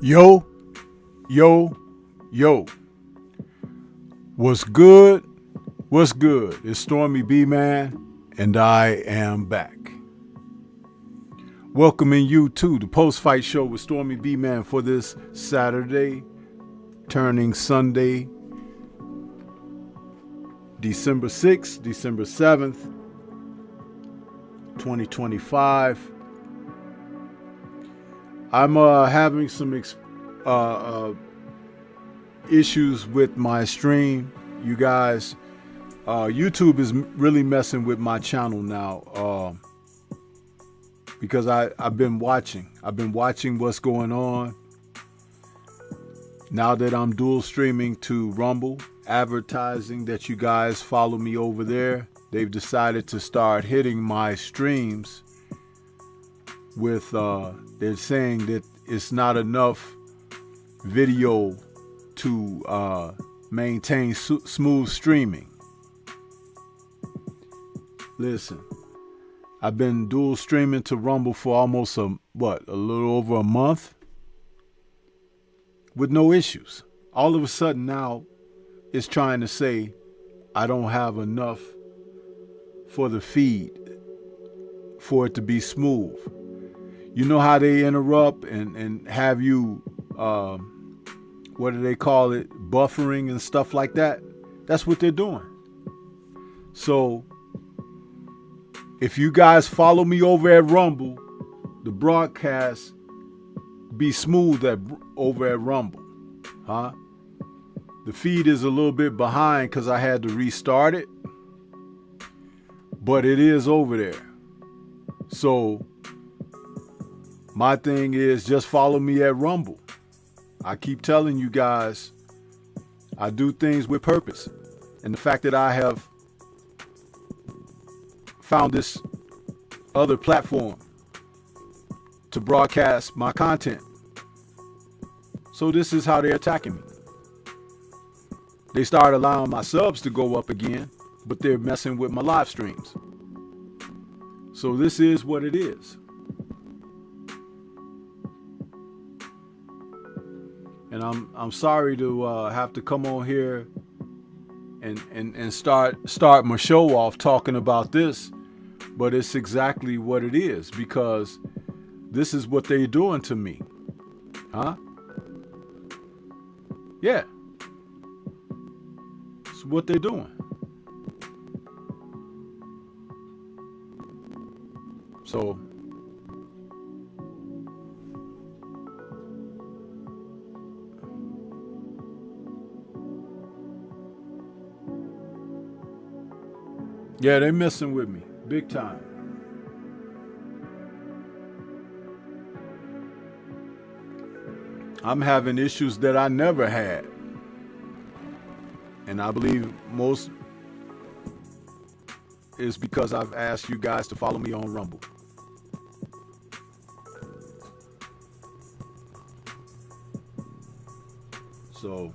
Yo, yo, yo. What's good? What's good? It's Stormybman, and I am back. Welcoming you to the post-fight show with Stormybman for this Saturday, turning Sunday, December 6th, December 7th, 2025. I'm having some issues with my stream, you guys. YouTube is really messing with my channel now because I've been watching what's going on. Now that I'm dual streaming to Rumble, advertising that you guys follow me over there, they've decided to start hitting my streams with they're saying that it's not enough video to maintain smooth streaming. Listen, I've been dual streaming to Rumble for almost a little over a month with no issues. All of a sudden now it's trying to say I don't have enough for the feed for it to be smooth. You know how they interrupt and have you, what do they call it, buffering and stuff like that? That's what they're doing. So if you guys follow me over at Rumble, the broadcast be smooth over at Rumble, huh? The feed is a little bit behind because I had to restart it, but it is over there. So my thing is just follow me at Rumble. I keep telling you guys, I do things with purpose. And the fact that I have found this other platform to broadcast my content. So this is how they're attacking me. They started allowing my subs to go up again, but they're messing with my live streams. So this is what it is. And I'm sorry to have to come on here and start my show off talking about this, but it's exactly what it is, because this is what they're doing to me. Huh? Yeah. It's what they're doing. So yeah, they're messing with me big time. I'm having issues that I never had. And I believe most is because I've asked you guys to follow me on Rumble. So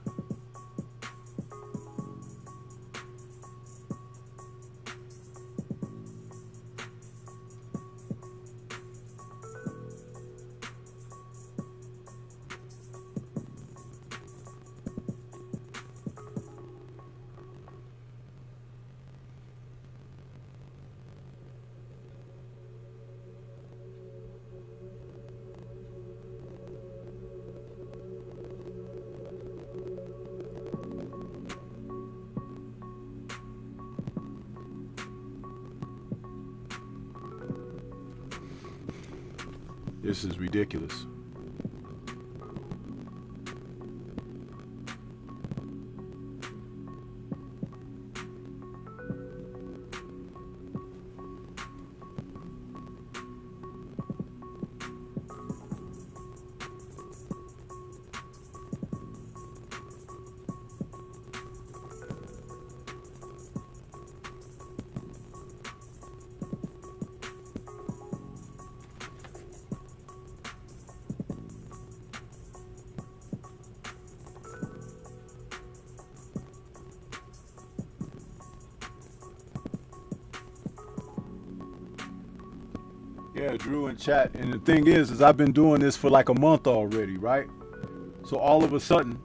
this is ridiculous. Yeah, Drew in chat. And the thing is I've been doing this for like a month already, right? So all of a sudden,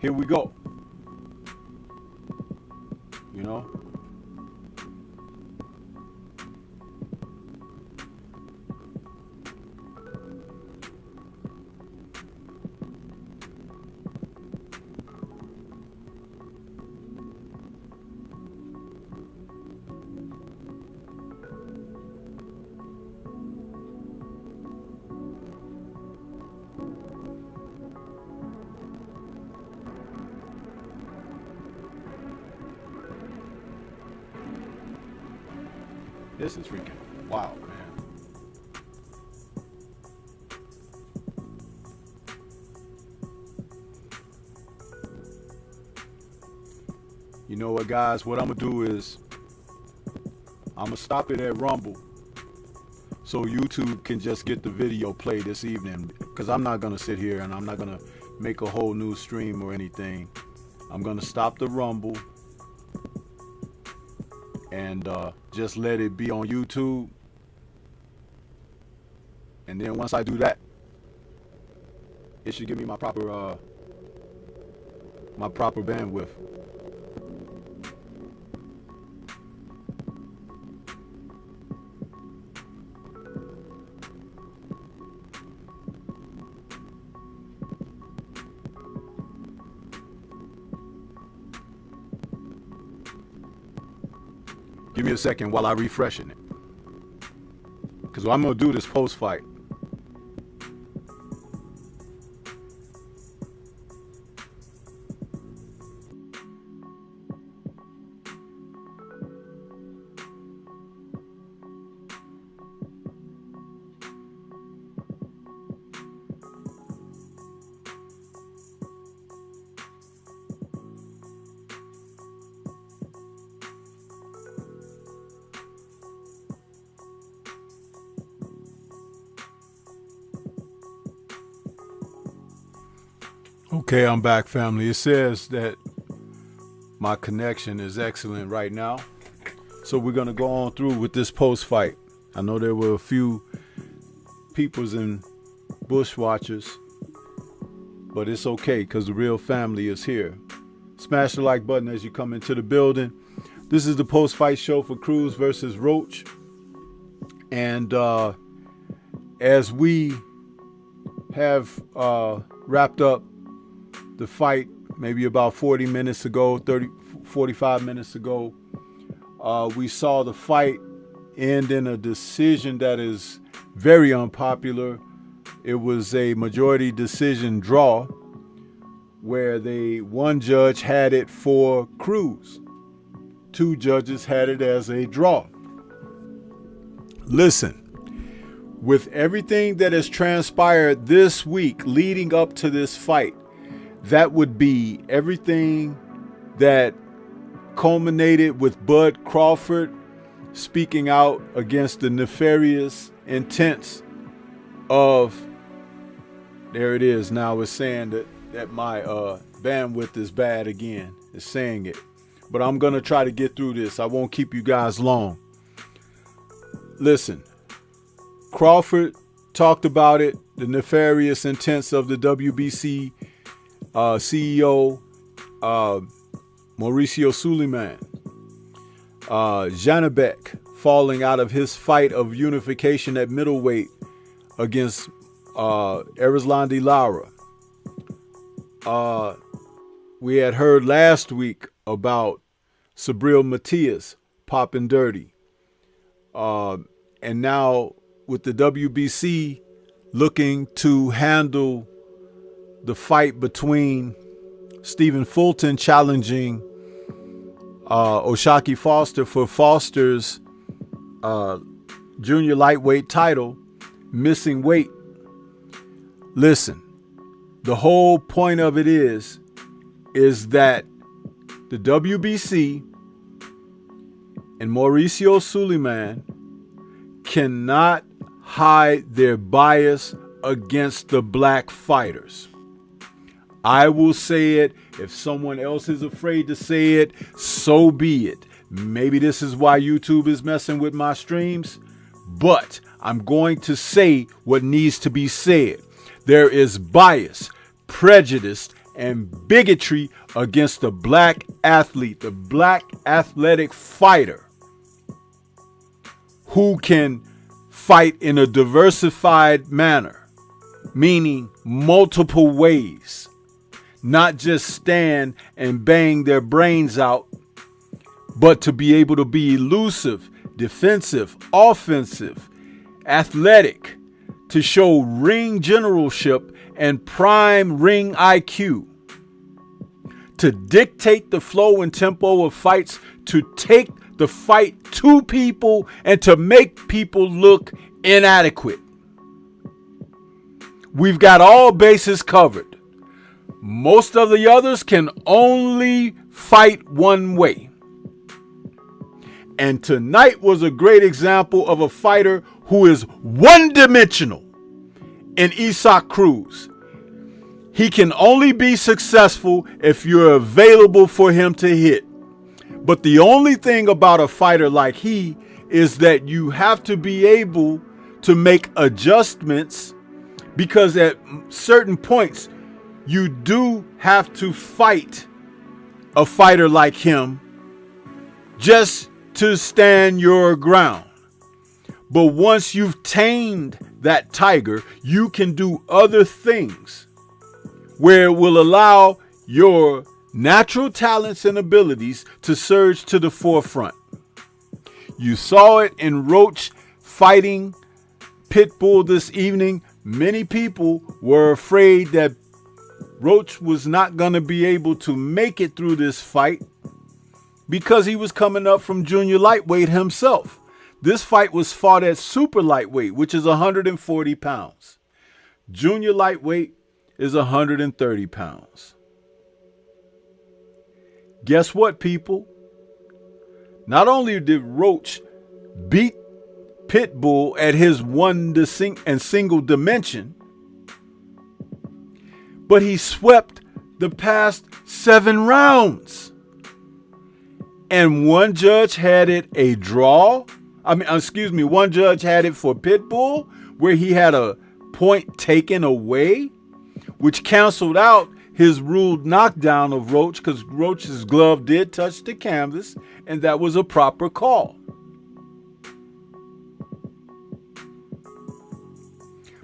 here we go. You know? This is freaking wild, man. You know what, guys? What I'm going to do is I'm going to stop it at Rumble so YouTube can just get the video play this evening, because I'm not going to sit here and I'm not going to make a whole new stream or anything. I'm going to stop the Rumble and just let it be on YouTube. And then once I do that, it should give me my proper bandwidth. Give me a second while I refreshing it, because I'm gonna do this post fight. Okay, I'm back, family. It says that my connection is excellent right now. So we're going to go on through with this post fight. I know there were a few peoples and bush watchers, but it's okay because the real family is here. Smash the like button as you come into the building. This is the post fight show for Cruz versus Roach. And as we have wrapped up the fight maybe about 40 minutes ago, 45 minutes ago, we saw the fight end in a decision that is very unpopular. It was a majority decision draw where one judge had it for Cruz. 2 judges had it as a draw. Listen, with everything that has transpired this week leading up to this fight, that would be everything that culminated with Bud Crawford speaking out against the nefarious intents of, there it is, now it's saying that my bandwidth is bad again. It's saying it. But I'm going to try to get through this. I won't keep you guys long. Listen, Crawford talked about it, the nefarious intents of the WBC CEO Mauricio Suleiman. Janabek falling out of his fight of unification at middleweight against Erislandy Lara. We had heard last week about Sabril Matias popping dirty. And now with the WBC looking to handle the fight between Stephen Fulton challenging Oshaki Foster for Foster's junior lightweight title, missing weight. Listen, the whole point of it is that the WBC and Mauricio Suleiman cannot hide their bias against the black fighters. I will say it. If someone else is afraid to say it, so be it. Maybe this is why YouTube is messing with my streams, but I'm going to say what needs to be said. There is bias, prejudice, and bigotry against the black athlete, the black athletic fighter who can fight in a diversified manner, meaning multiple ways. Not just stand and bang their brains out, but to be able to be elusive, defensive, offensive, athletic, to show ring generalship and prime ring IQ, to dictate the flow and tempo of fights, to take the fight to people and to make people look inadequate. We've got all bases covered. Most of the others can only fight one way. And tonight was a great example of a fighter who is one-dimensional in Isaac Cruz. He can only be successful if you're available for him to hit. But the only thing about a fighter like he is that you have to be able to make adjustments, because at certain points you do have to fight a fighter like him just to stand your ground. But once you've tamed that tiger, you can do other things where it will allow your natural talents and abilities to surge to the forefront. You saw it in Roach fighting Pitbull this evening. Many people were afraid that Roach was not going to be able to make it through this fight because he was coming up from junior lightweight himself. This fight was fought at super lightweight, which is 140 pounds. Junior lightweight is 130 pounds. Guess what, people? Not only did Roach beat Pitbull at his one and single dimension, but he swept the past 7 rounds. And one judge had it a draw. One judge had it for Pitbull, where he had a point taken away, which canceled out his ruled knockdown of Roach, because Roach's glove did touch the canvas, and that was a proper call.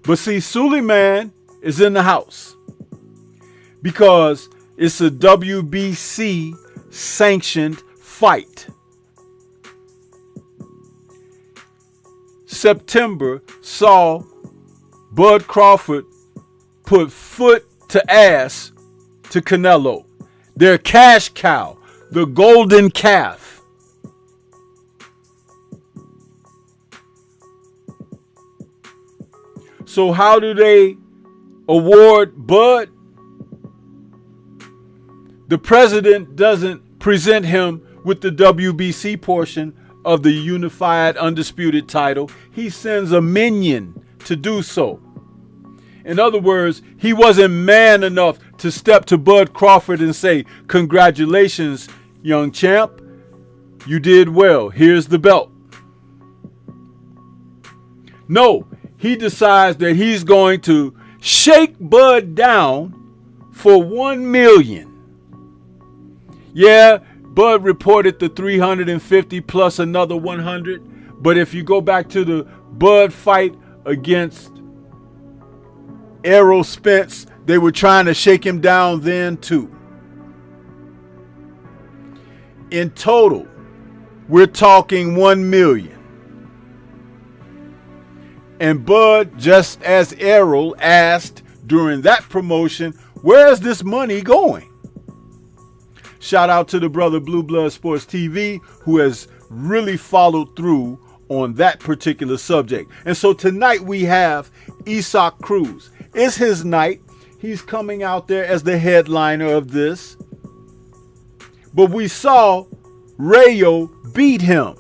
But see, Stormybman is in the house because it's a WBC sanctioned fight. September saw Bud Crawford put foot to ass to Canelo, their cash cow, the golden calf. So how do they award Bud? The president doesn't present him with the WBC portion of the unified undisputed title. He sends a minion to do so. In other words, he wasn't man enough to step to Bud Crawford and say, "Congratulations, young champ. You did well. Here's the belt." No, he decides that he's going to shake Bud down for $1 million. Yeah, Bud reported the 350 plus another 100. But if you go back to the Bud fight against Errol Spence, they were trying to shake him down then too. In total, we're talking $1 million. And Bud, just as Errol asked during that promotion, where's this money going? Shout out to the brother Blue Blood Sports TV, who has really followed through on that particular subject. And so tonight we have Cruz. It's his night. He's coming out there as the headliner of this. But we saw Rayo beat him.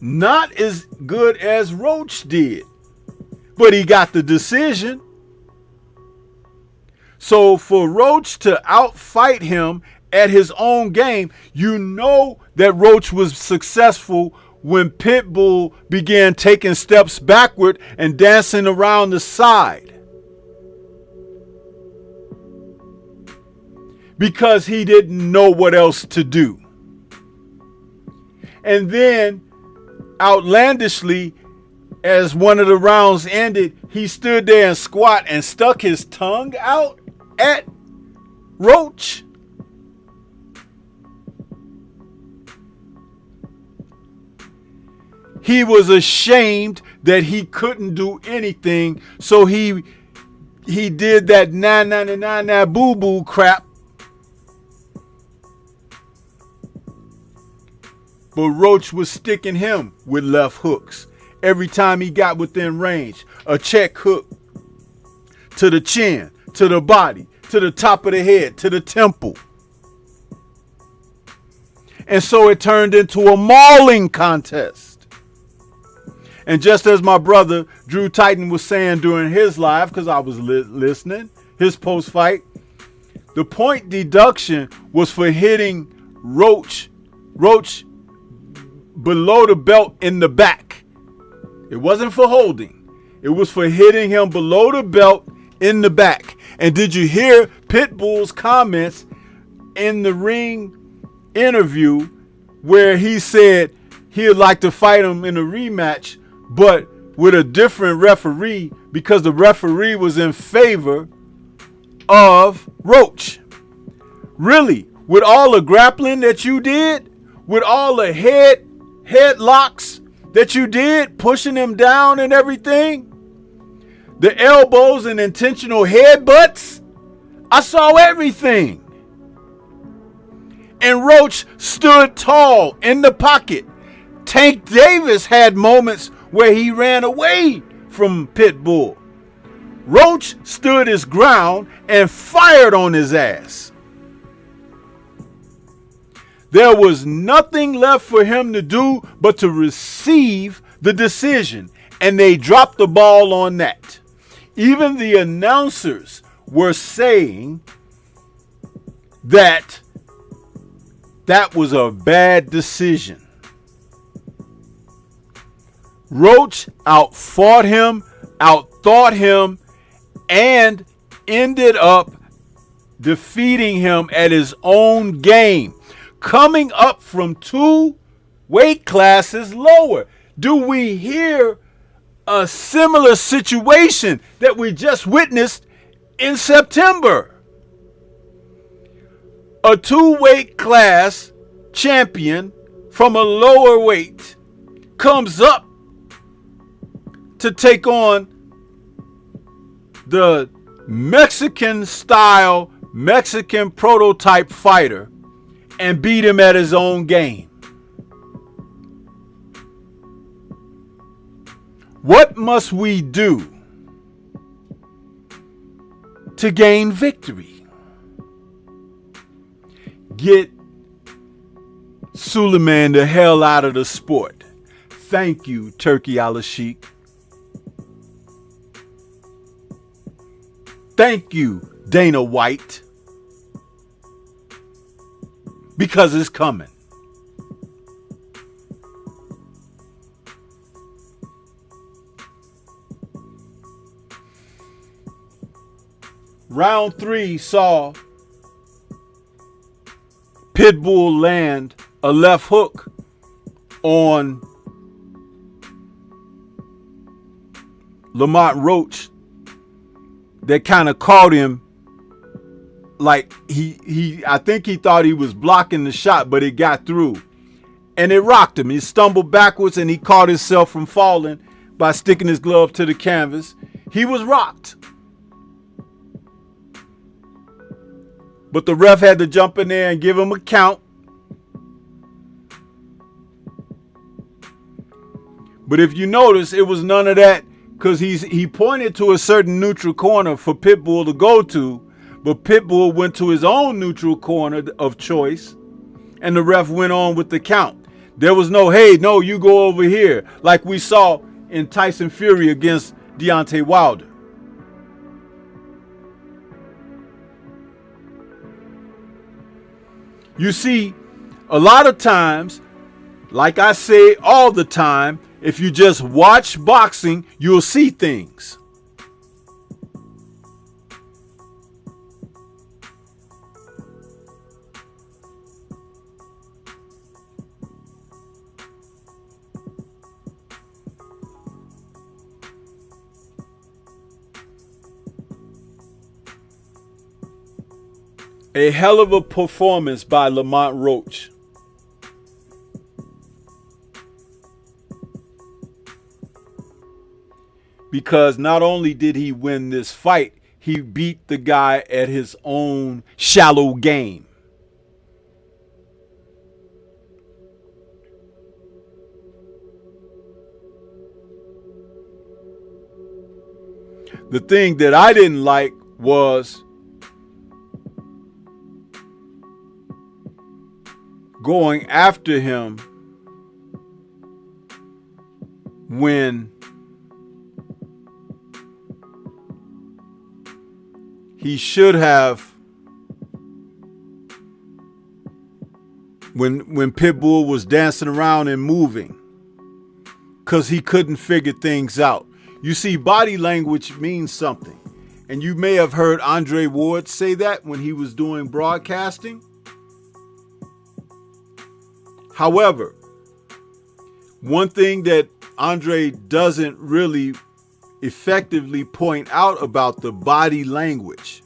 Not as good as Roach did, but he got the decision. So for Roach to outfight him at his own game, you know that Roach was successful when Pitbull began taking steps backward and dancing around the side, because he didn't know what else to do. And then outlandishly, as one of the rounds ended, he stood there and squat and stuck his tongue out at Roach. He was ashamed that he couldn't do anything, so he did that na boo boo crap. But Roach was sticking him with left hooks every time he got within range. A check hook to the chin, to the body, to the top of the head, to the temple. And so it turned into a mauling contest. And just as my brother Drew Titan was saying during his live, because I was listening, his post-fight, the point deduction was for hitting Roach below the belt in the back. It wasn't for holding. It was for hitting him below the belt in the back. And did you hear Pitbull's comments in the ring interview where he said he'd like to fight him in a rematch, but with a different referee because the referee was in favor of Roach? Really, with all the grappling that you did, with all the headlocks that you did, pushing him down and everything, the elbows and intentional headbutts, I saw everything. And Roach stood tall in the pocket. Tank Davis had moments where he ran away from Pitbull. Roach stood his ground and fired on his ass. There was nothing left for him to do but to receive the decision, and they dropped the ball on that. Even the announcers were saying that was a bad decision. Roach outfought him, outthought him, and ended up defeating him at his own game, coming up from 2 weight classes lower. Do we hear a similar situation that we just witnessed in September? A 2 weight class champion from a lower weight comes up to take on the Mexican style, Mexican prototype fighter and beat him at his own game. What must we do to gain victory? Get Suleiman the hell out of the sport. Thank you, Turkey Al-Sheikh. Thank you, Dana White. Because it's coming. Round 3 saw Pitbull land a left hook on Lamont Roach that kind of caught him like I think he thought he was blocking the shot, but it got through. And it rocked him. He stumbled backwards and he caught himself from falling by sticking his glove to the canvas. He was rocked. But the ref had to jump in there and give him a count. But if you notice, it was none of that because he pointed to a certain neutral corner for Pitbull to go to, but Pitbull went to his own neutral corner of choice, and the ref went on with the count. There was no, hey, no, you go over here, like we saw in Tyson Fury against Deontay Wilder. You see, a lot of times, like I say all the time, if you just watch boxing, you'll see things. A hell of a performance by Lamont Roach. Because not only did he win this fight, he beat the guy at his own shallow game. The thing that I didn't like was going after him when he should have when Pitbull was dancing around and moving because he couldn't figure things out. You see, body language means something. And you may have heard Andre Ward say that when he was doing broadcasting. However, one thing that Andre doesn't really effectively point out about the body language.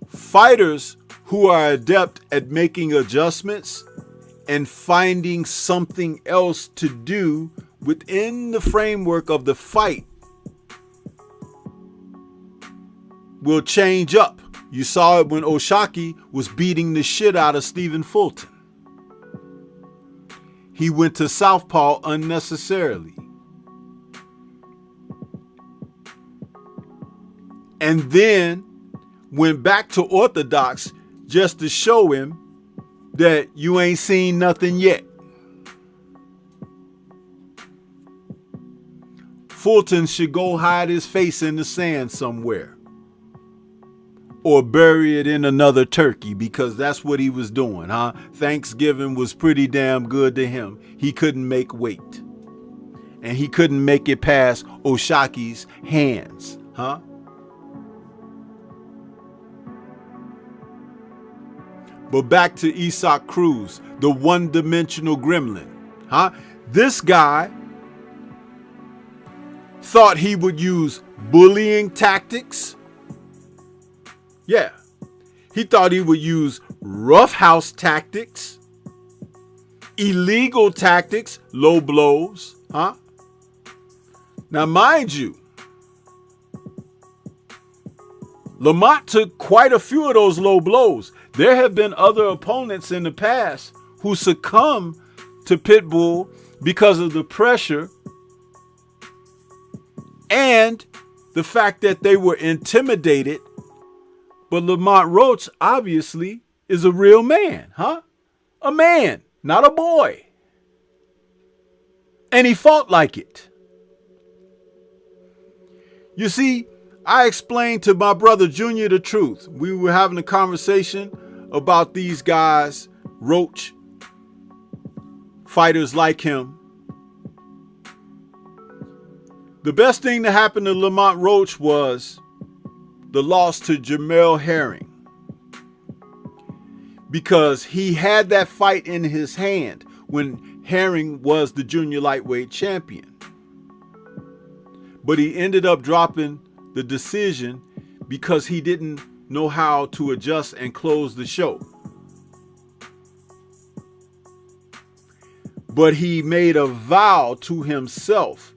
Fighters who are adept at making adjustments and finding something else to do within the framework of the fight will change up. You saw it when Oshaki was beating the shit out of Stephen Fulton. He went to southpaw unnecessarily. And then went back to orthodox just to show him that you ain't seen nothing yet. Fulton should go hide his face in the sand somewhere. Or bury it in another turkey, because that's what he was doing, huh? Thanksgiving was pretty damn good to him. He couldn't make weight. And he couldn't make it past Oshaki's hands, huh? But back to Isaac Cruz, the one-dimensional gremlin, huh? This guy thought he would use bullying tactics. Yeah, he thought he would use roughhouse tactics, illegal tactics, low blows, huh? Now, mind you, Lamont took quite a few of those low blows. There have been other opponents in the past who succumbed to Pitbull because of the pressure and the fact that they were intimidated. But Lamont Roach obviously is a real man, huh? A man, not a boy. And he fought like it. You see, I explained to my brother Junior the truth. We were having a conversation about these guys, Roach, fighters like him. The best thing that happened to Lamont Roach was the loss to Jamel Herring, because he had that fight in his hand when Herring was the junior lightweight champion. But he ended up dropping the decision because he didn't know how to adjust and close the show. But he made a vow to himself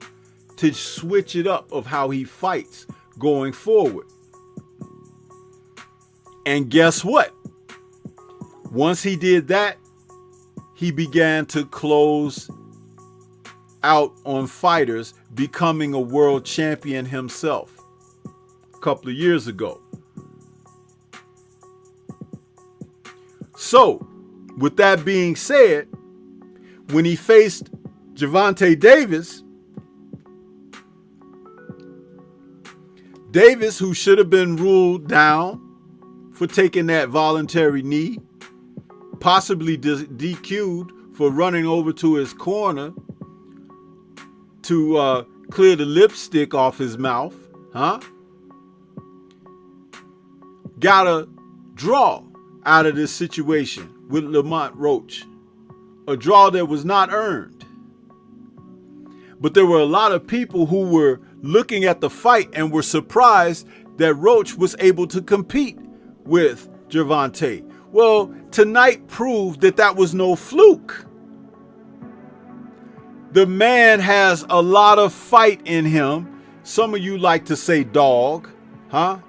to switch it up of how he fights going forward. And guess what? Once he did that, he began to close out on fighters, becoming a world champion himself a couple of years ago. So, with that being said, when he faced Gervonta Davis, who should have been ruled down for taking that voluntary knee, possibly DQ'd for running over to his corner to clear the lipstick off his mouth, huh? Got a draw out of this situation with Lamont Roach. A draw that was not earned. But there were a lot of people who were looking at the fight and were surprised that Roach was able to compete with Gervonta. Well, tonight proved that that was no fluke. The man has a lot of fight in him. Some of you like to say dog, huh?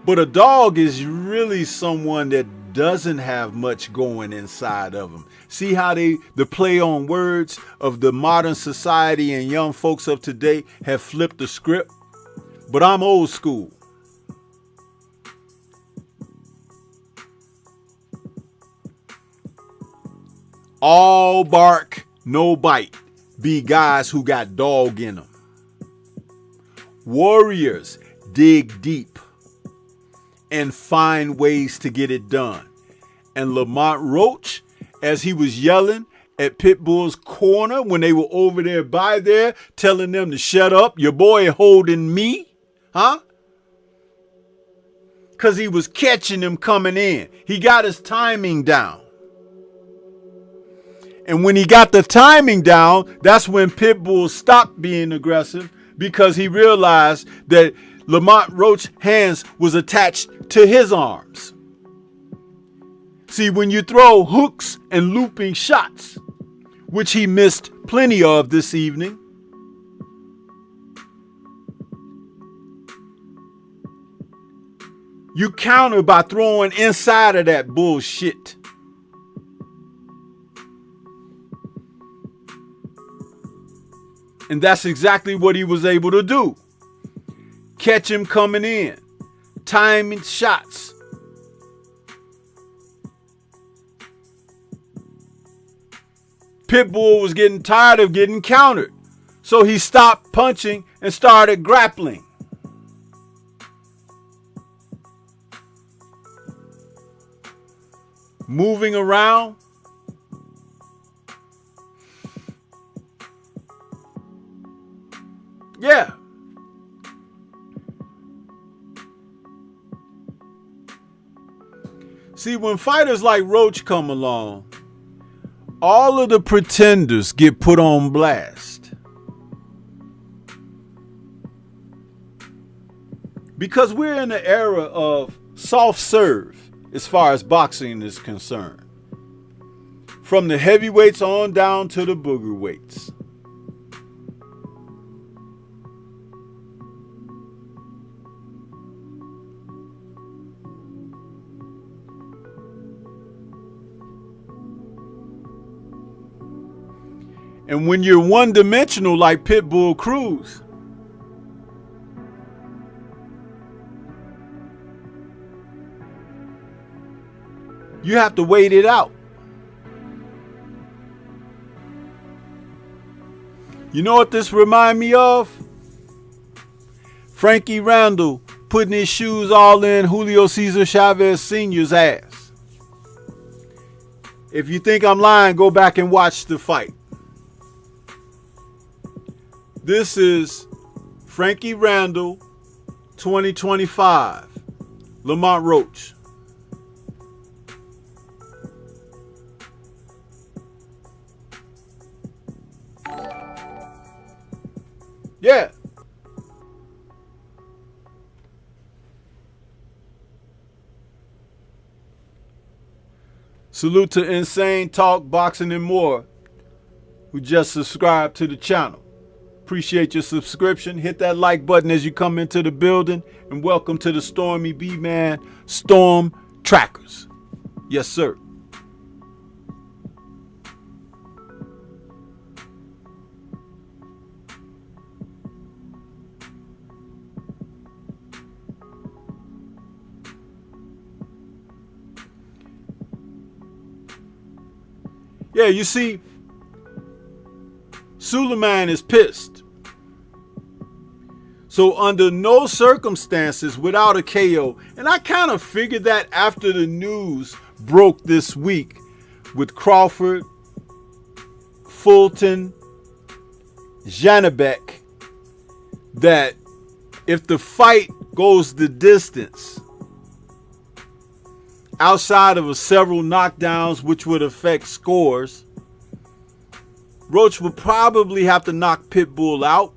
But a dog is really someone that doesn't have much going inside of them. See how the play on words of the modern society and young folks of today have flipped the script? But I'm old school. All bark, no bite. Be guys who got dog in them. Warriors dig deep and find ways to get it done. And Lamont Roach, as he was yelling at Pitbull's corner when they were over there by there, telling them to shut up, your boy holding me, huh? Because he was catching them coming in. He got his timing down. And when he got the timing down, that's when Pitbull stopped being aggressive, because he realized that Lamont Roach's hands was attached to his arms. See, when you throw hooks and looping shots, which he missed plenty of this evening, you counter by throwing inside of that bullshit. And that's exactly what he was able to do. Catch him coming in, timing shots. Pitbull was getting tired of getting countered, so he stopped punching and started grappling. Moving around. Yeah. See, when fighters like Roach come along, all of the pretenders get put on blast. Because we're in the era of soft serve as far as boxing is concerned. From the heavyweights on down to the booger weights. And when you're one-dimensional like Pitbull Cruz, you have to wait it out. You know what this reminds me of? Frankie Randall putting his shoes all in Julio Cesar Chavez Sr.'s ass. If you think I'm lying, go back and watch the fight. This is Frankie Randall, 2025, Lamont Roach. Yeah. Salute to Insane Talk, Boxing and More, who just subscribed to the channel. Appreciate your subscription. Hit that like button as you come into the building. And welcome to the Stormybman Storm Trackers. Yes, sir. Yeah, you see, Suleiman is pissed. So under no circumstances without a KO, and I kind of figured that after the news broke this week with Crawford, Fulton, Janabek, that if the fight goes the distance, outside of several knockdowns which would affect scores, Roach would probably have to knock Pitbull out.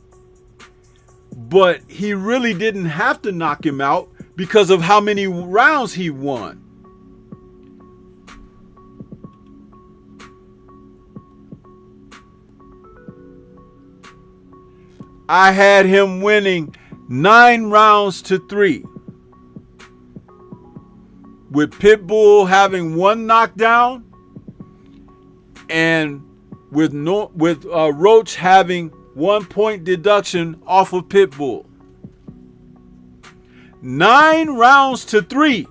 But he really didn't have to knock him out because of how many rounds he won. I had him winning 9 rounds to 3. With Pitbull having 1 knockdown and with Roach having 1 point deduction off of Pitbull. 9 rounds to 3.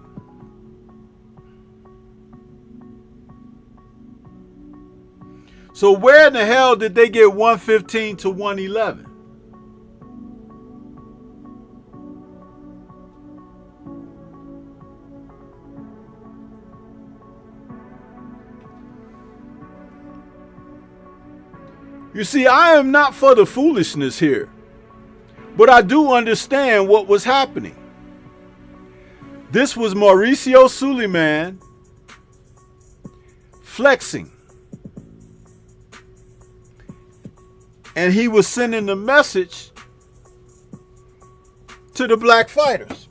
So where in the hell did they get 115 to 111? You see, I am not for the foolishness here, but I do understand what was happening. This was Mauricio Suleiman flexing. And he was sending the message to the black fighters.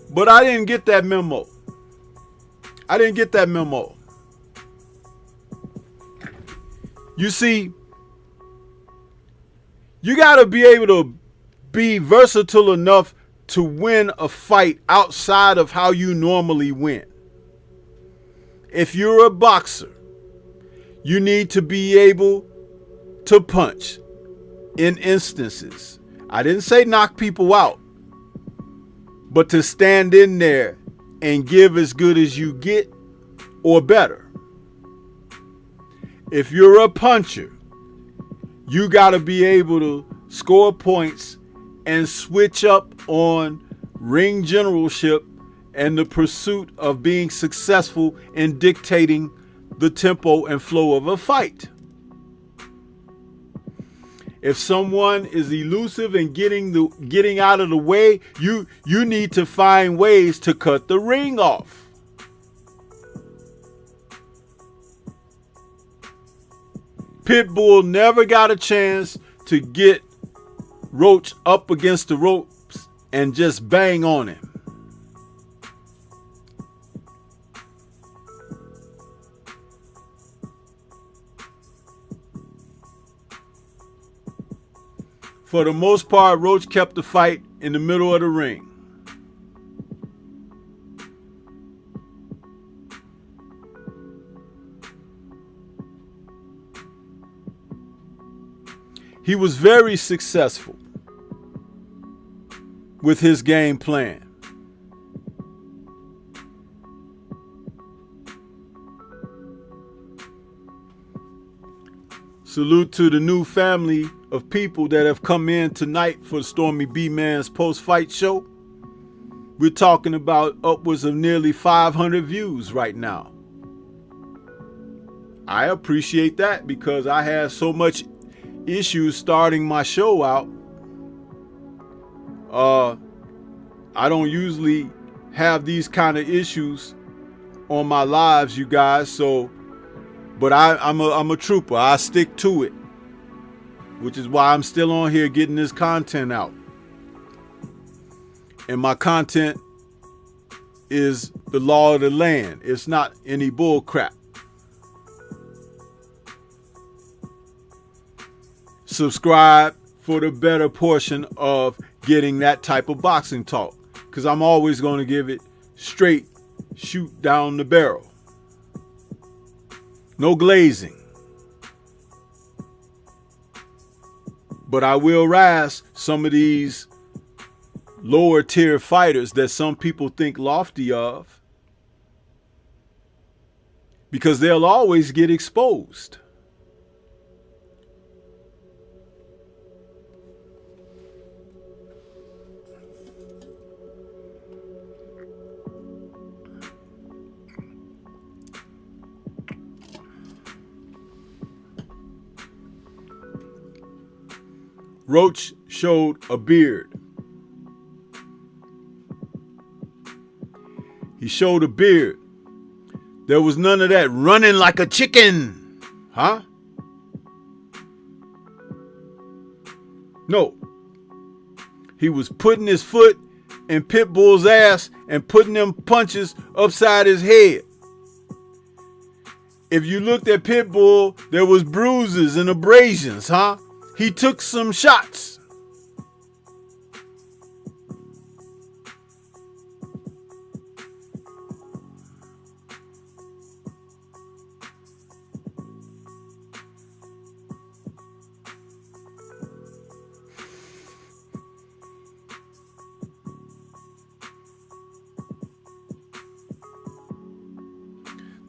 But I didn't get that memo. I didn't get that memo. You see, you got to be able to be versatile enough to win a fight outside of how you normally win. If you're a boxer, you need to be able to punch in instances. I didn't say knock people out, but to stand in there and give as good as you get or better. If you're a puncher, you got to be able to score points and switch up on ring generalship and the pursuit of being successful in dictating the tempo and flow of a fight. If someone is elusive and getting out of the way, you need to find ways to cut the ring off. Pitbull never got a chance to get Roach up against the ropes and just bang on him. For the most part, Roach kept the fight in the middle of the ring. He was very successful with his game plan. Salute to the new family of people that have come in tonight for Stormybman's post-fight show. We're talking about upwards of nearly 500 views right now. I appreciate that because I had so much issues starting my show out. I don't usually have these kind of issues on my lives, you guys. So, but I'm a trooper. I stick to it, which is why I'm still on here getting this content out. And my content is the law of the land. It's not any bull crap. Subscribe for the better portion of getting that type of boxing talk, because I'm always going to give it straight, shoot down the barrel. No glazing. But I will rise some of these lower tier fighters that some people think lofty of, because they'll always get exposed. Roach showed a beard. He showed a beard. There was none of that running like a chicken. Huh? No. He was putting his foot in Pitbull's ass and putting them punches upside his head. If you looked at Pitbull, there was bruises and abrasions, huh? He took some shots.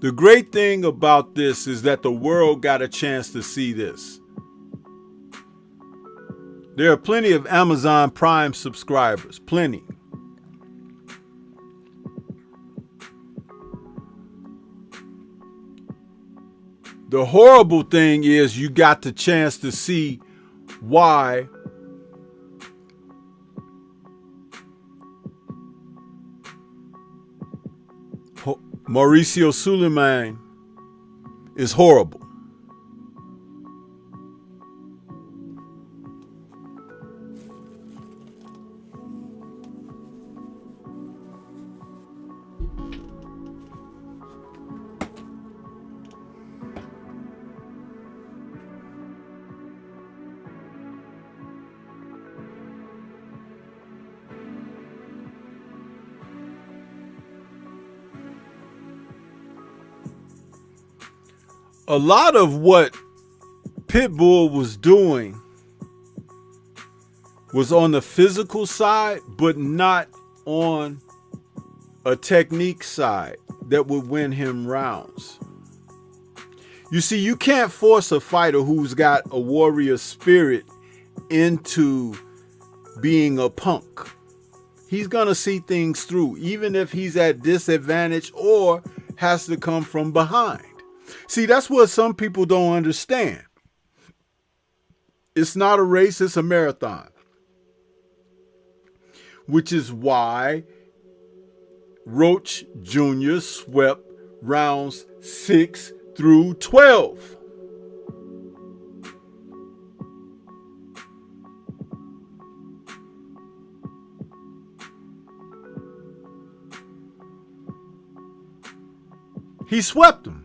The great thing about this is that the world got a chance to see this. There are plenty of Amazon Prime subscribers. Plenty. The horrible thing is you got the chance to see why Mauricio Suleiman is horrible. A lot of what Pitbull was doing was on the physical side, but not on a technique side that would win him rounds. You see, you can't force a fighter who's got a warrior spirit into being a punk. He's going to see things through, even if he's at disadvantage or has to come from behind. See, that's what some people don't understand. It's not a race, it's a marathon. Which is why Roach Jr. swept rounds 6 through 12. He swept them.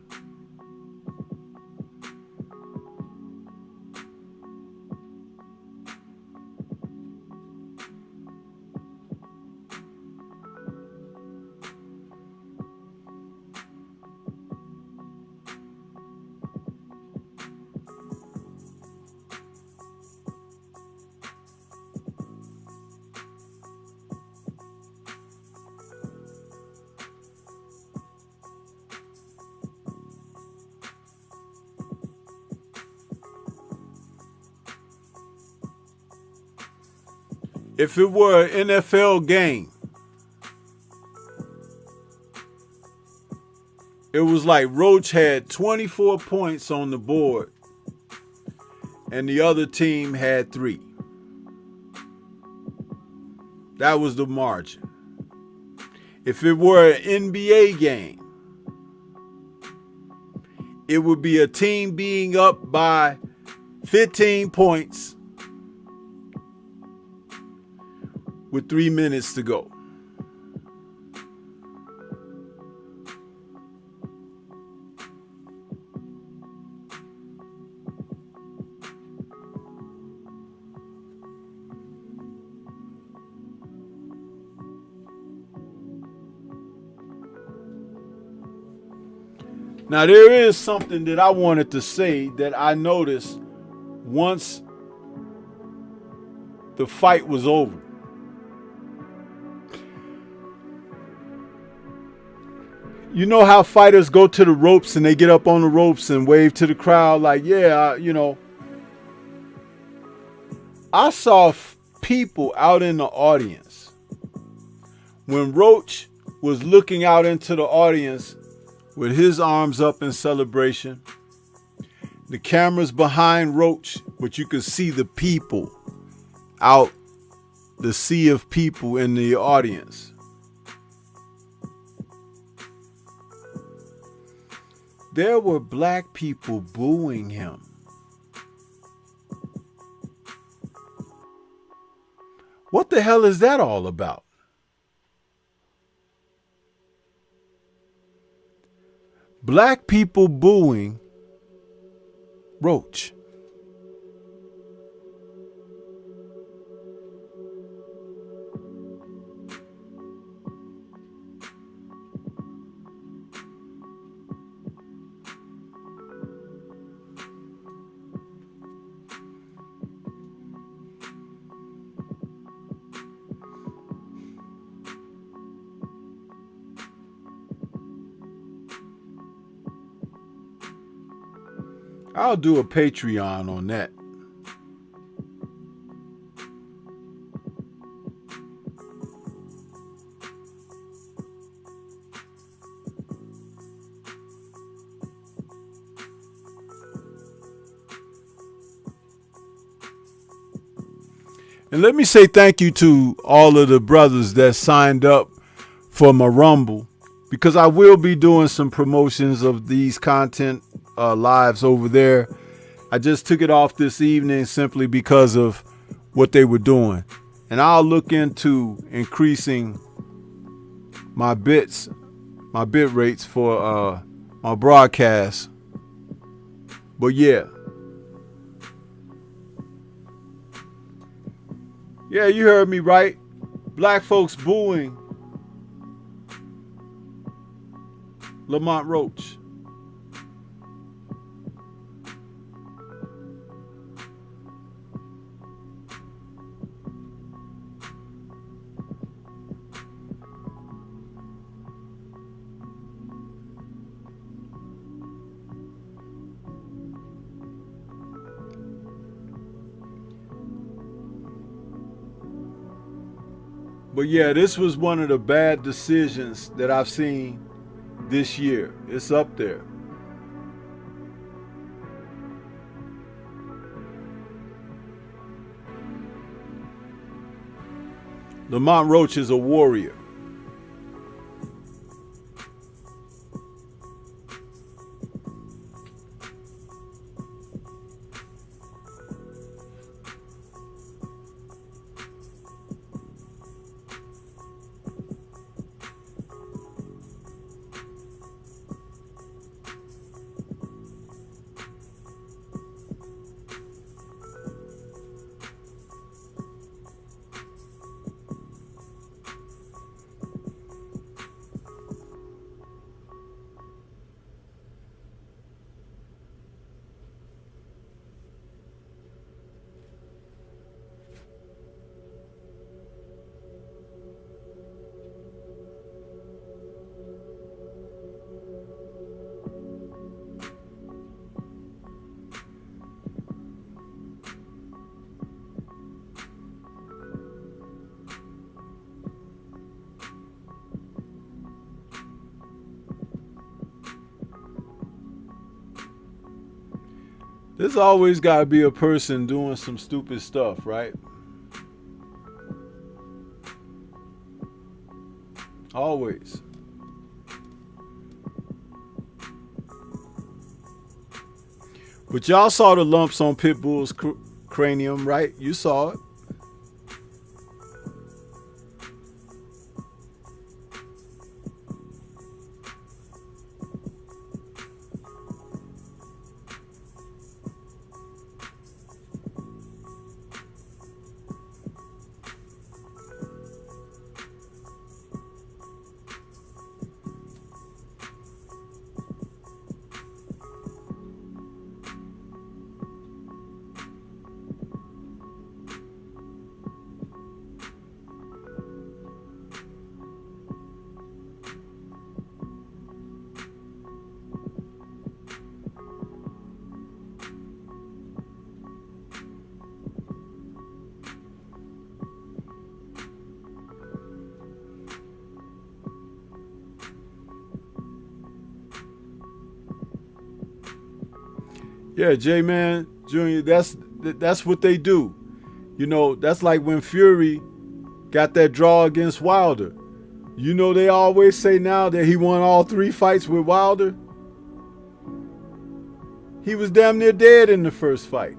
If it were an NFL game, it was like Roach had 24 points on the board and the other team had 3. That was the margin. If it were an NBA game, it would be a team being up by 15 points with 3 minutes to go. Now, there is something that I wanted to say that I noticed once the fight was over. You know how fighters go to the ropes and they get up on the ropes and wave to the crowd like, yeah, I saw people out in the audience. When Roach was looking out into the audience with his arms up in celebration, the camera's behind Roach, but you could see the people out, the sea of people in the audience. There were black people booing him. What the hell is that all about? Black people booing Roach. I'll do a Patreon on that. And let me say thank you to all of the brothers that signed up for my Rumble, because I will be doing some promotions of these content lives over there. I just took it off this evening simply because of what they were doing. And I'll look into increasing my bit rates for my broadcast. But yeah. Yeah, you heard me right. Black folks booing Lamont Roach. But yeah, this was one of the bad decisions that I've seen this year. It's up there. Lamont Roach is a warrior. There's always got to be a person doing some stupid stuff, right? Always. But y'all saw the lumps on Pitbull's cranium, right? You saw it. Yeah, J-Man Jr., that's what they do. You know, that's like when Fury got that draw against Wilder. You know, they always say now that he won all 3 fights with Wilder. He was damn near dead in the first fight.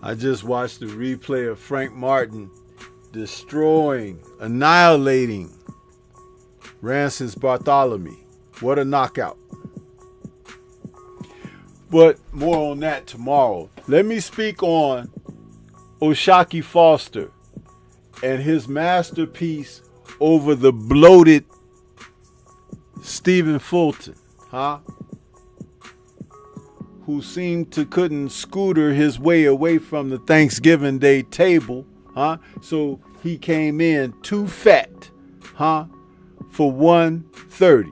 I just watched the replay of Frank Martin destroying, annihilating Rances Bartholomew. What a knockout. But more on that tomorrow. Let me speak on O'Shaquie Foster and his masterpiece over the bloated Stephen Fulton, who seemed to couldn't scooter his way away from the Thanksgiving Day table, so he came in too fat, for 130.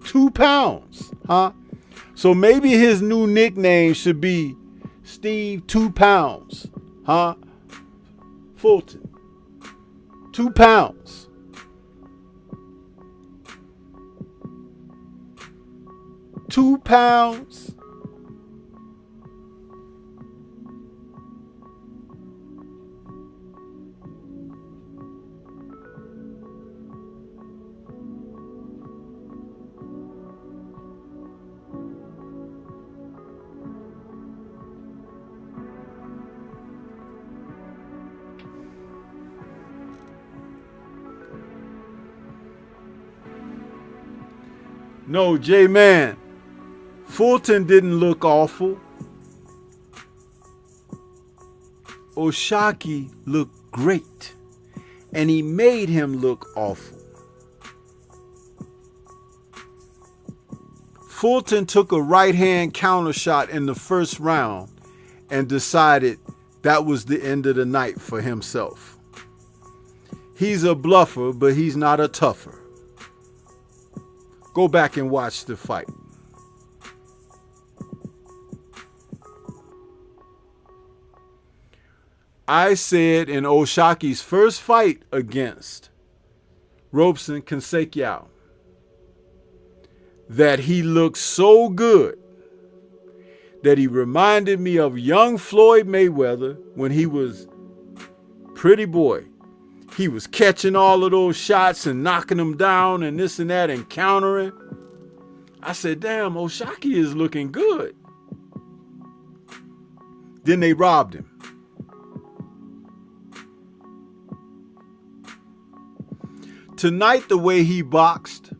2 pounds, So maybe his new nickname should be Steve 2 pounds, Fulton. 2 pounds. £2. No, J-Man. Fulton didn't look awful. O'Shaquie looked great. And he made him look awful. Fulton took a right-hand counter shot in the first round and decided that was the end of the night for himself. He's a bluffer, but he's not a tougher. Go back and watch the fight. I said in O'Shaquie's first fight against Robeson Consequao that he looked so good that he reminded me of young Floyd Mayweather when he was pretty boy. He was catching all of those shots and knocking them down and this and that and countering. I said, damn, O'Shaquie is looking good. Then they robbed him. Tonight, the way he boxed,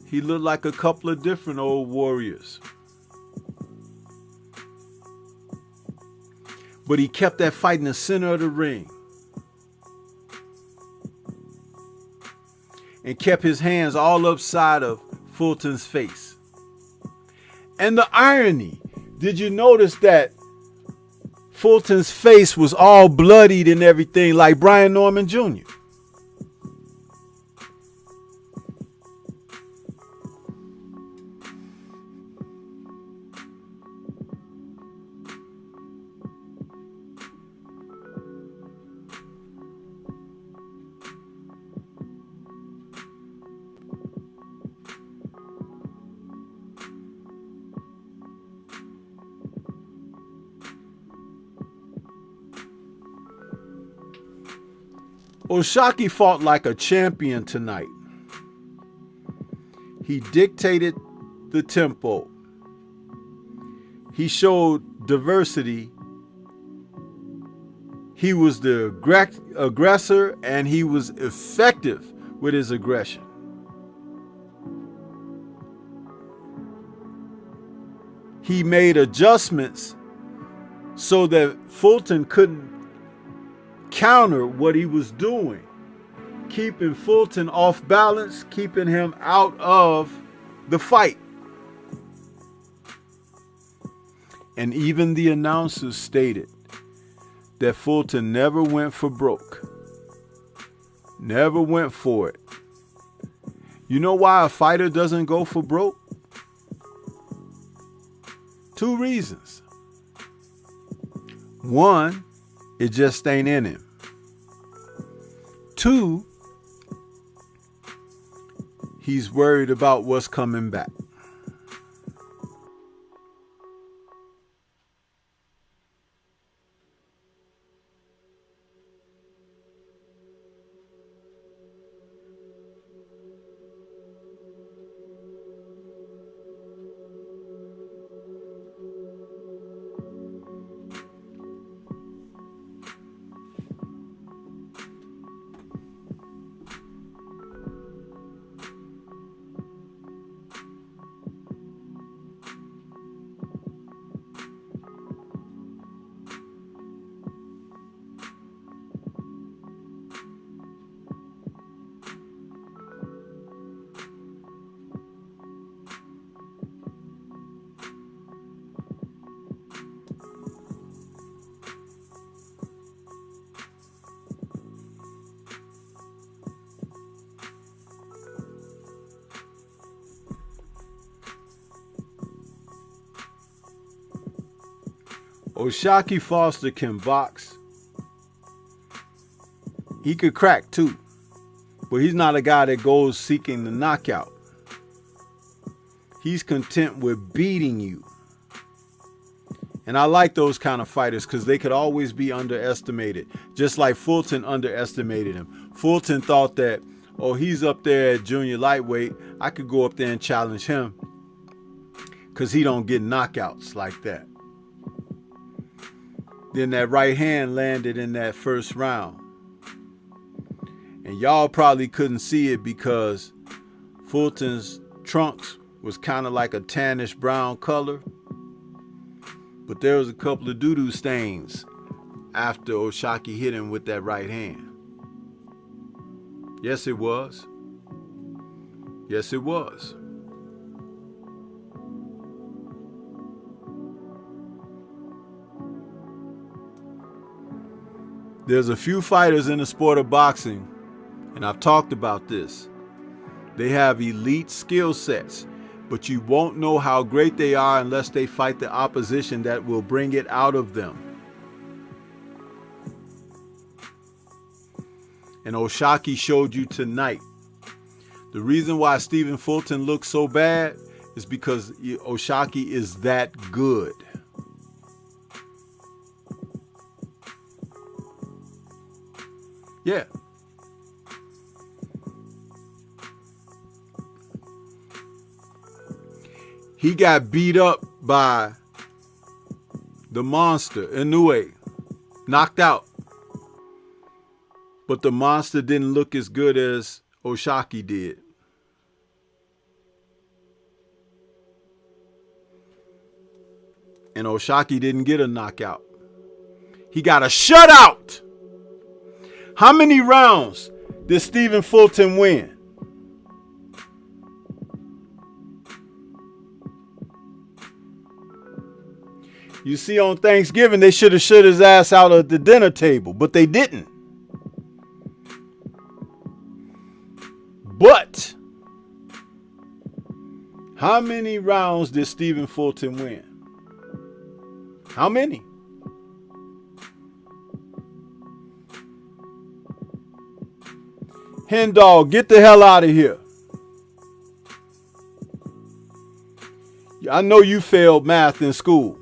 he looked like a couple of different old warriors. But he kept that fight in the center of the ring. And kept his hands all upside of Fulton's face. And the irony, did you notice that Fulton's face was all bloodied and everything like Brian Norman Jr.? O'Shaquie fought like a champion tonight. He dictated the tempo. He showed diversity. He was the aggressor and he was effective with his aggression. He made adjustments so that Fulton couldn't counter what he was doing, keeping Fulton off balance, keeping him out of the fight. And even the announcers stated that Fulton never went for broke. Never went for it. You know why a fighter doesn't go for broke? 2 reasons. 1, it just ain't in him. 2, he's worried about what's coming back. O'Shaquie Foster can box. He could crack too. But he's not a guy that goes seeking the knockout. He's content with beating you. And I like those kind of fighters because they could always be underestimated. Just like Fulton underestimated him. Fulton thought that, oh, he's up there at junior lightweight. I could go up there and challenge him because he don't get knockouts like that. Then that right hand landed in that first round. And y'all probably couldn't see it because Fulton's trunks was kind of like a tannish brown color. But there was a couple of doo-doo stains after O'Shaquie hit him with that right hand. Yes, it was. Yes, it was. There's a few fighters in the sport of boxing, and I've talked about this. They have elite skill sets, but you won't know how great they are unless they fight the opposition that will bring it out of them. And O'Shaquie showed you tonight. The reason why Stephen Fulton looks so bad is because O'Shaquie is that good. Yeah. He got beat up by the monster, Inoue, knocked out. But the monster didn't look as good as O'Shaquie did. And O'Shaquie didn't get a knockout. He got a shutout. How many rounds did Stephen Fulton win? You see, on Thanksgiving, they should have shut his ass out at the dinner table, but they didn't. But how many rounds did Stephen Fulton win? How many? Hen dog, get the hell out of here. I know you failed math in school.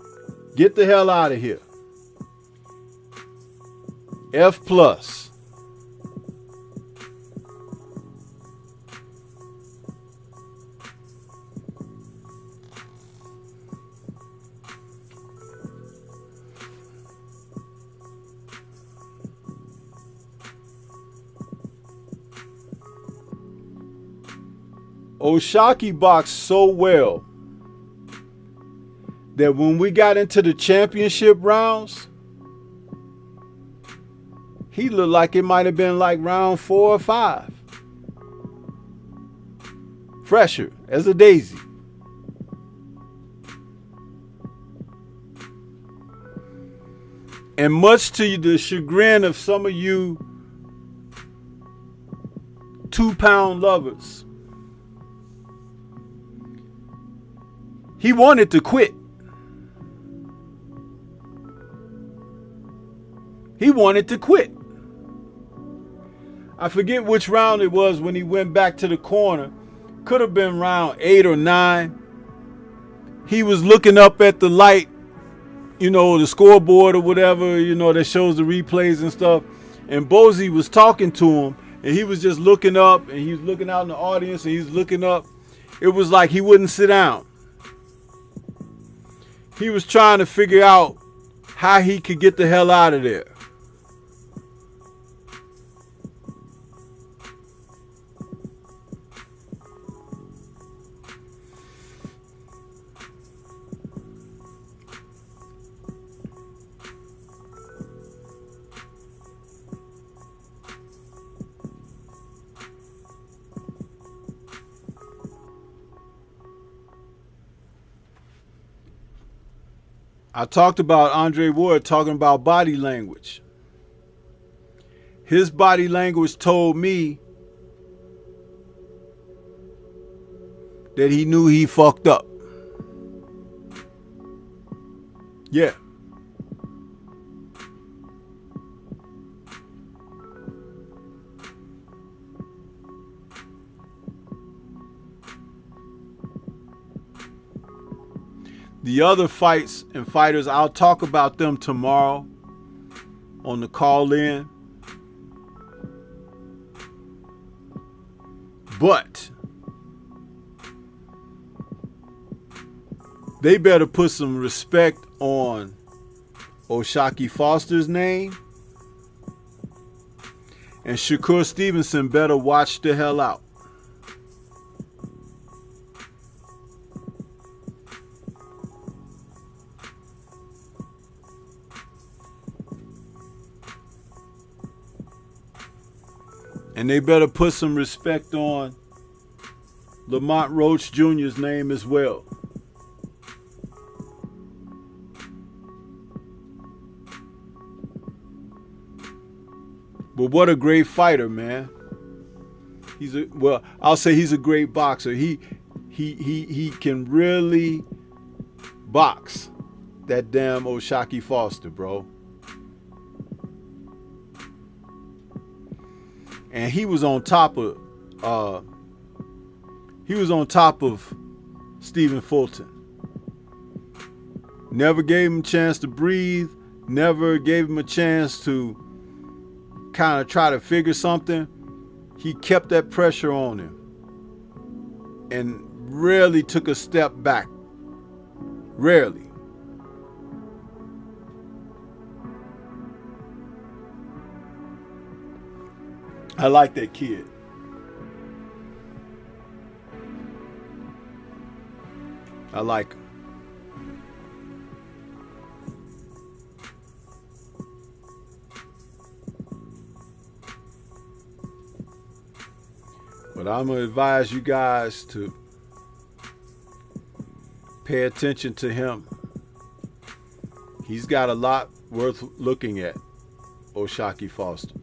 Get the hell out of here. F plus. O'Shaquie boxed so well that when we got into the championship rounds, he looked like it might have been like round 4 or 5. Fresher as a daisy. And much to the chagrin of some of you 2-pound lovers, he wanted to quit. He wanted to quit. I forget which round it was when he went back to the corner. Could have been round 8 or 9. He was looking up at the light, you know, the scoreboard or whatever, you know, that shows the replays and stuff. And Bozy was talking to him, and he was just looking up, and he was looking out in the audience, and he was looking up. It was like he wouldn't sit down. He was trying to figure out how he could get the hell out of there. I talked about Andre Ward talking about body language. His body language told me that he knew he fucked up. Yeah. The other fights and fighters, I'll talk about them tomorrow on the call-in. But they better put some respect on O'Shaquie Foster's name. And Shakur Stevenson better watch the hell out. And they better put some respect on Lamont Roach Jr.'s name as well. But what a great fighter, man. I'll say he's a great boxer. He can really box, that damn O'Shaquie Foster, bro. And he was on top of Stephen Fulton. Never gave him a chance to breathe, never gave him a chance to kind of try to figure something. He kept that pressure on him and rarely took a step back. Rarely. I like that kid. I like him. But I'm going to advise you guys to pay attention to him. He's got a lot worth looking at, O'Shaquie Foster.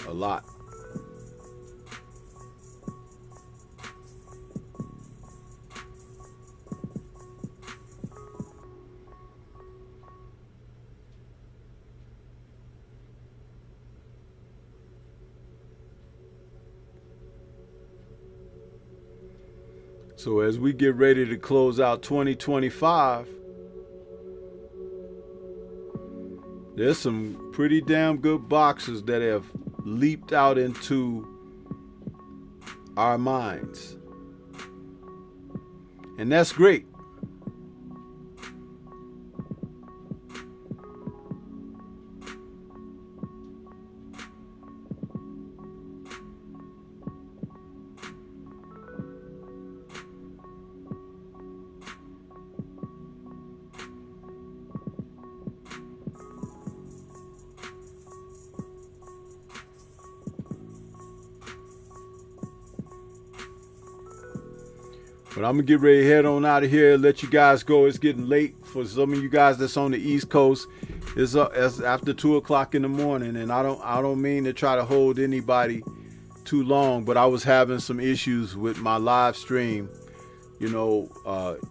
A lot. So as we get ready to close out 2025, there's some pretty damn good boxers that have leaped out into our minds. And that's great. But I'm going to get ready to head on out of here, let you guys go. It's getting late for some of you guys that's on the East Coast. It's after 2 o'clock in the morning, and I don't mean to try to hold anybody too long, but I was having some issues with my live stream,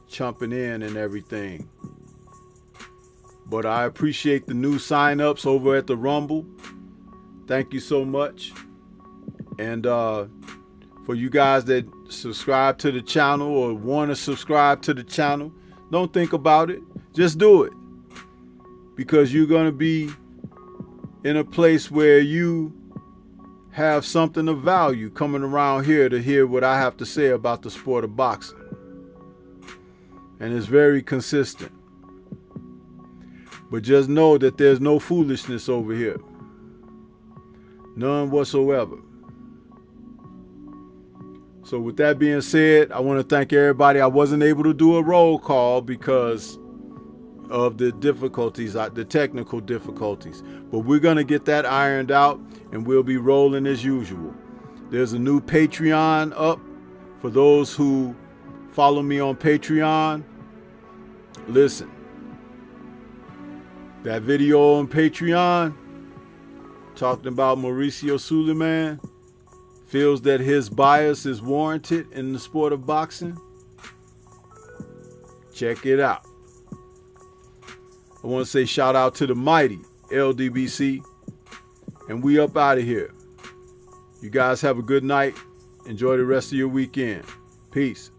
chumping in and everything. But I appreciate the new sign-ups over at the Rumble. Thank you so much. And for you guys that subscribe to the channel or want to subscribe to the channel, don't think about it. Just do it. Because you're going to be in a place where you have something of value coming around here to hear what I have to say about the sport of boxing. And it's very consistent. But just know that there's no foolishness over here. None whatsoever. So with that being said, I want to thank everybody. I wasn't able to do a roll call because of the difficulties, the technical difficulties. But we're going to get that ironed out, and we'll be rolling as usual. There's a new Patreon up for those who follow me on Patreon. Listen, that video on Patreon talking about Mauricio Suleiman feels that his bias is warranted in the sport of boxing. Check it out. I want to say shout out to the mighty LDBC, and we up out of here. You guys have a good night. Enjoy the rest of your weekend. Peace.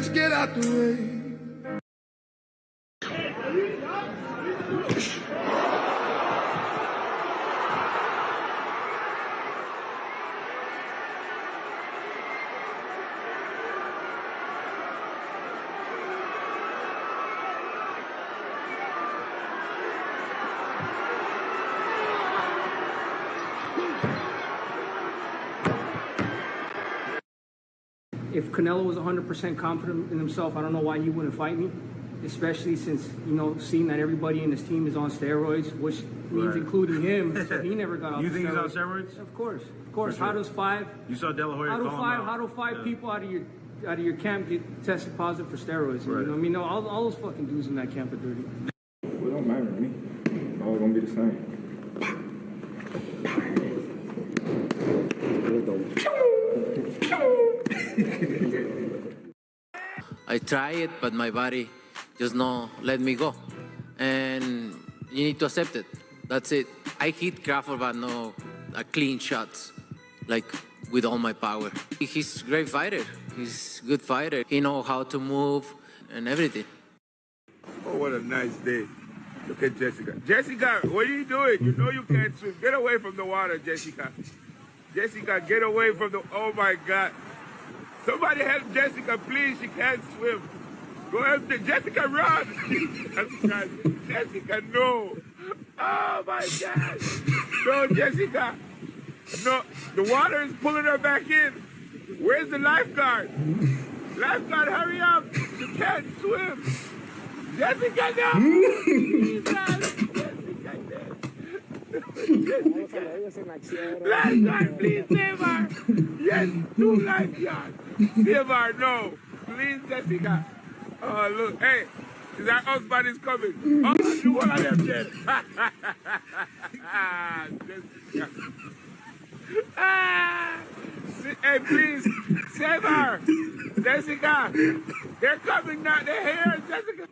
Just get out the way. If Canelo was 100% confident in himself, I don't know why he wouldn't fight me, especially since, seeing that everybody in his team is on steroids, which means including him, so he never got off You the think steroids. he's on steroids? Of course. Sure. How does You saw De La Hoya how do five people out of your camp get tested positive for steroids? Right. You know what I mean? No, all those fucking dudes in that camp are dirty. Well, it don't matter to me. It's all gonna be the same. I try it, but my body just no let me go. And you need to accept it. That's it. I hit Crawford, but no clean shots, like with all my power. He's a great fighter. He's a good fighter. He knows how to move and everything. Oh, what a nice day. Look at Jessica. Jessica, what are you doing? You know you can't swim. Get away from the water, Jessica. Jessica, get away from the... Oh, my God. Somebody help Jessica, please. She can't swim. Go help Jessica, run. Jessica, no. Oh, my God. No, Jessica. No, the water is pulling her back in. Where's the lifeguard? Lifeguard, hurry up. She can't swim. Jessica, no. Jesus. Jessica. Lifeguard, please save her. Yes, two lifeguards. Save her, no. Please, Jessica. Oh, look. Hey, that husband is coming. Oh, you one of them dead. Jessica. Hey, please, save her. Jessica. They're coming now. They're here, Jessica.